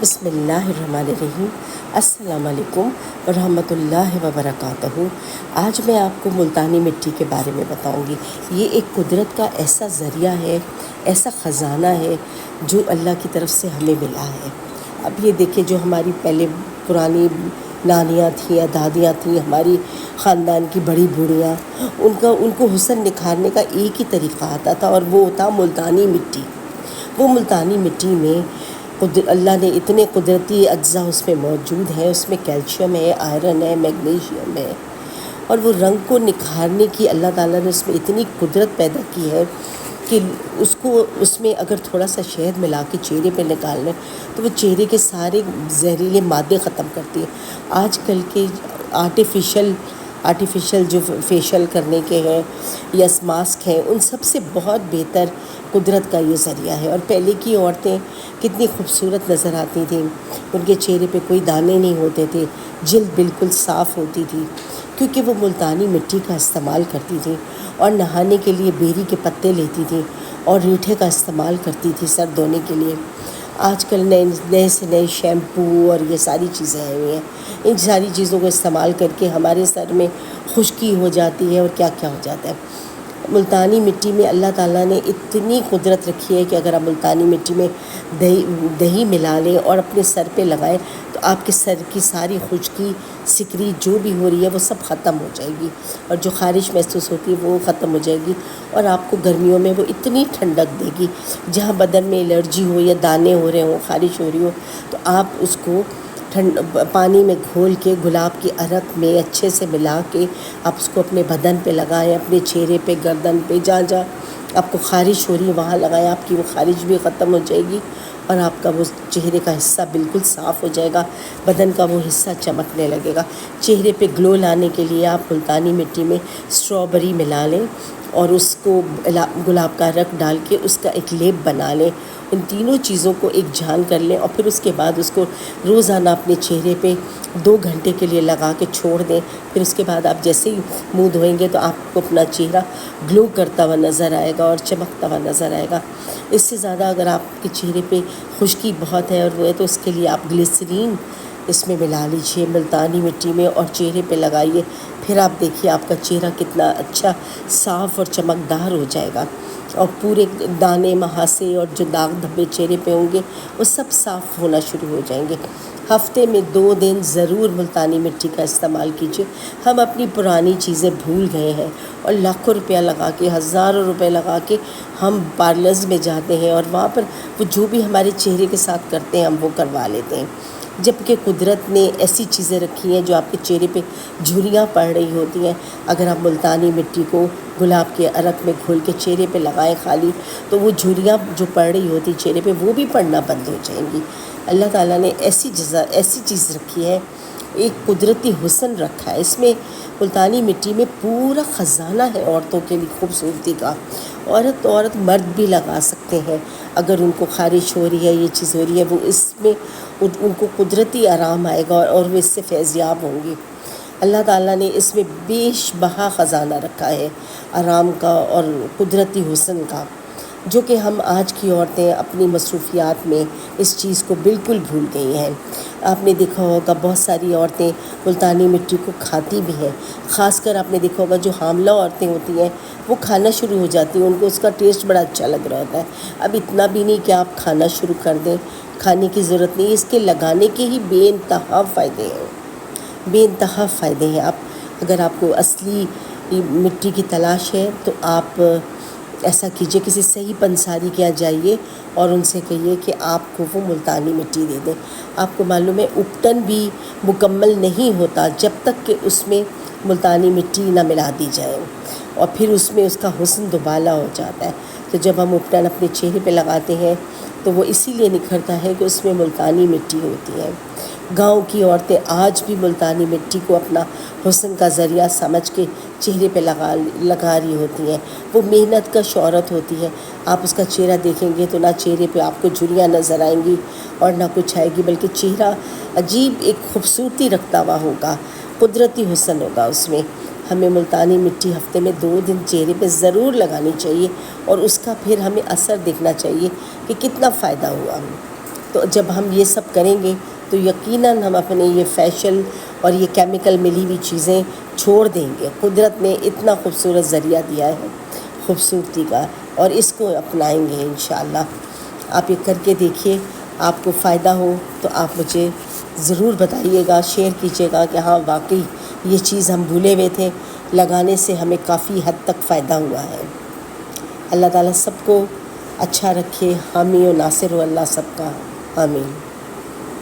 بسم اللہ الرحمن الرحیم۔ السلام علیکم ورحمۃ اللہ وبرکاتہ۔ آج میں آپ کو ملتانی مٹی کے بارے میں بتاؤں گی۔ یہ ایک قدرت کا ایسا ذریعہ ہے، ایسا خزانہ ہے جو اللہ کی طرف سے ہمیں ملا ہے۔ اب یہ دیکھیں، جو ہماری پہلے پرانی نانیاں تھیں یا دادیاں تھیں، ہماری خاندان کی بڑی بوڑھیاں، ان کو حسن نکھارنے کا ایک ہی طریقہ آتا تھا، اور وہ تھا ملتانی مٹی۔ وہ ملتانی مٹی میں اللہ نے اتنے قدرتی اجزاء اس میں موجود ہیں، اس میں کیلشیم ہے، آئرن ہے، میگنیشیم ہے، اور وہ رنگ کو نکھارنے کی اللہ تعالیٰ نے اس میں اتنی قدرت پیدا کی ہے کہ اس میں اگر تھوڑا سا شہد ملا کے چہرے پہ نکال لیں تو وہ چہرے کے سارے زہریلے مادے ختم کرتی ہے۔ آج کل کے آرٹیفیشل جو فیشل کرنے کے ہیں یا ماسک ہیں، ان سب سے بہت بہتر قدرت کا یہ ذریعہ ہے۔ اور پہلے کی عورتیں کتنی خوبصورت نظر آتی تھیں، ان کے چہرے پہ کوئی دانے نہیں ہوتے تھے، جلد بالکل صاف ہوتی تھی، کیونکہ وہ ملتانی مٹی کا استعمال کرتی تھیں، اور نہانے کے لیے بیری کے پتے لیتی تھیں اور ریٹھے کا استعمال کرتی تھی سر دھونے کے لیے۔ آج کل نئے سے نئے شیمپو اور یہ ساری چیزیں آئی ہوئی ہیں، ان ساری چیزوں کو استعمال کر کے ہمارے سر میں خشکی ہو جاتی ہے اور کیا کیا ہو جاتا ہے۔ ملتانی مٹی میں اللہ تعالیٰ نے اتنی قدرت رکھی ہے کہ اگر آپ ملتانی مٹی میں دہی ملا لیں اور اپنے سر پہ لگائیں تو آپ کے سر کی ساری خشکی سکری جو بھی ہو رہی ہے وہ سب ختم ہو جائے گی، اور جو خارش محسوس ہوتی ہے وہ ختم ہو جائے گی، اور آپ کو گرمیوں میں وہ اتنی ٹھنڈک دے گی۔ جہاں بدن میں الرجی ہو یا دانے ہو رہے ہوں، خارش ہو رہی ہو، تو آپ اس کو پانی میں گھول کے گلاب کے عرق میں اچھے سے ملا کے آپ اس کو اپنے بدن پہ لگائیں، اپنے چہرے پہ، گردن پہ، جہاں جہاں آپ کو خارش ہو رہی ہے وہاں لگائیں۔ آپ کی وہ خارش بھی ختم ہو جائے گی، اور آپ کا وہ چہرے کا حصہ بالکل صاف ہو جائے گا، بدن کا وہ حصہ چمکنے لگے گا۔ چہرے پہ گلو لانے کے لیے آپ ملتانی مٹی میں اسٹرابری ملا لیں اور اس کو گلاب کا عرق ڈال کے اس کا ایک لیپ بنا لیں۔ ان تینوں چیزوں کو ایک جھان کر لیں، اور پھر اس کے بعد اس کو روزانہ اپنے چہرے پہ 2 گھنٹے کے لیے لگا کے چھوڑ دیں۔ پھر اس کے بعد آپ جیسے ہی منہ دھوئیں گے تو آپ کو اپنا چہرہ گلو کرتا ہوا نظر آئے گا اور چمکتا ہوا نظر آئے گا۔ اس سے زیادہ اگر آپ کے چہرے پہ خشکی بہت ہے اور وہ ہے تو اس کے لیے آپ گلیسرین اس میں ملا لیجیے ملتانی مٹی میں اور چہرے پہ لگائیے۔ پھر آپ دیکھیے آپ کا چہرہ کتنا اچھا صاف اور چمکدار ہو جائے گا، اور پورے دانے مہاسے اور جو داغ دھبے چہرے پہ ہوں گے وہ سب صاف ہونا شروع ہو جائیں گے۔ ہفتے میں 2 دن ضرور ملتانی مٹی کا استعمال کیجیے۔ ہم اپنی پرانی چیزیں بھول گئے ہیں، اور لاکھوں روپیہ لگا کے، ہزاروں روپے لگا کے ہم پارلرز میں جاتے ہیں، اور وہاں پر وہ جو بھی ہمارے چہرے کے ساتھ کرتے ہیں ہم وہ کروا لیتے ہیں، جبکہ قدرت نے ایسی چیزیں رکھی ہیں جو آپ کے چہرے پہ جھریاں پڑ رہی ہوتی ہیں۔ اگر آپ ملتانی مٹی کو گلاب کے عرق میں گھول کے چہرے پہ لگائیں خالی، تو وہ جھریاں جو پڑ رہی ہوتی چہرے پہ وہ بھی پڑنا بند ہو جائیں گی۔ اللہ تعالیٰ نے ایسی چیز رکھی ہے، ایک قدرتی حسن رکھا ہے اس میں۔ ملتانی مٹی میں پورا خزانہ ہے عورتوں کے لیے خوبصورتی کا۔ عورت مرد بھی لگا سکتے ہیں اگر ان کو خارش ہو رہی ہے، یہ چیز ہو رہی ہے، وہ اس میں ان کو قدرتی آرام آئے گا اور وہ اس سے فیضیاب ہوں گی۔ اللہ تعالیٰ نے اس میں بیش بہا خزانہ رکھا ہے آرام کا اور قدرتی حسن کا، جو کہ ہم آج کی عورتیں اپنی مصروفیات میں اس چیز کو بالکل بھول گئی ہیں۔ آپ نے دیکھا ہوگا بہت ساری عورتیں ملتانی مٹی کو کھاتی بھی ہیں، خاص کر آپ نے دیکھا ہوگا جو حاملہ عورتیں ہوتی ہیں وہ کھانا شروع ہو جاتی ہیں، ان کو اس کا ٹیسٹ بڑا اچھا لگ رہا ہوتا ہے۔ اب اتنا بھی نہیں کہ آپ کھانا شروع کر دیں، کھانے کی ضرورت نہیں، اس کے لگانے کے ہی بے انتہا فائدے ہیں، بے انتہا فائدے ہیں۔ اگر آپ کو اصلی مٹی کی تلاش ہے تو آپ ایسا کیجئے، کسی صحیح پنساری کے یہاں جائیے اور ان سے کہیے کہ آپ کو وہ ملتانی مٹی دے دیں۔ آپ کو معلوم ہے اپٹن بھی مکمل نہیں ہوتا جب تک کہ اس میں ملتانی مٹی نہ ملا دی جائے، اور پھر اس میں اس کا حسن دوبالا ہو جاتا ہے۔ تو جب ہم اپٹن اپنے چہرے پہ لگاتے ہیں تو وہ اسی لیے نکھرتا ہے کہ اس میں ملتانی مٹی ہوتی ہے۔ گاؤں کی عورتیں آج بھی ملتانی مٹی کو اپنا حسن کا ذریعہ سمجھ کے چہرے پہ لگا رہی ہوتی ہیں۔ وہ محنت کا شہرت ہوتی ہے۔ آپ اس کا چہرہ دیکھیں گے تو نہ چہرے پہ آپ کو جھریاں نظر آئیں گی اور نہ کچھ آئے گی، بلکہ چہرہ عجیب ایک خوبصورتی رکھتا ہوا ہوگا، قدرتی حسن ہوگا اس میں۔ ہمیں ملتانی مٹی ہفتے میں 2 دن چہرے پہ ضرور لگانی چاہیے، اور اس کا پھر ہمیں اثر دیکھنا چاہیے کہ کتنا فائدہ ہوا۔ تو جب ہم یہ سب کریں گے تو یقیناً ہم اپنے یہ فیشل اور یہ کیمیکل ملی ہوئی چیزیں چھوڑ دیں گے۔ قدرت نے اتنا خوبصورت ذریعہ دیا ہے خوبصورتی کا، اور اس کو اپنائیں گے انشاءاللہ۔ آپ یہ کر کے دیکھیے، آپ کو فائدہ ہو تو آپ مجھے ضرور بتائیے گا، شیئر کیجیے گا کہ ہاں واقعی یہ چیز ہم بھولے ہوئے تھے، لگانے سے ہمیں کافی حد تک فائدہ ہوا ہے۔ اللہ تعالیٰ سب کو اچھا رکھے، حامی و ناصر ہو اللہ سب کا، آمین۔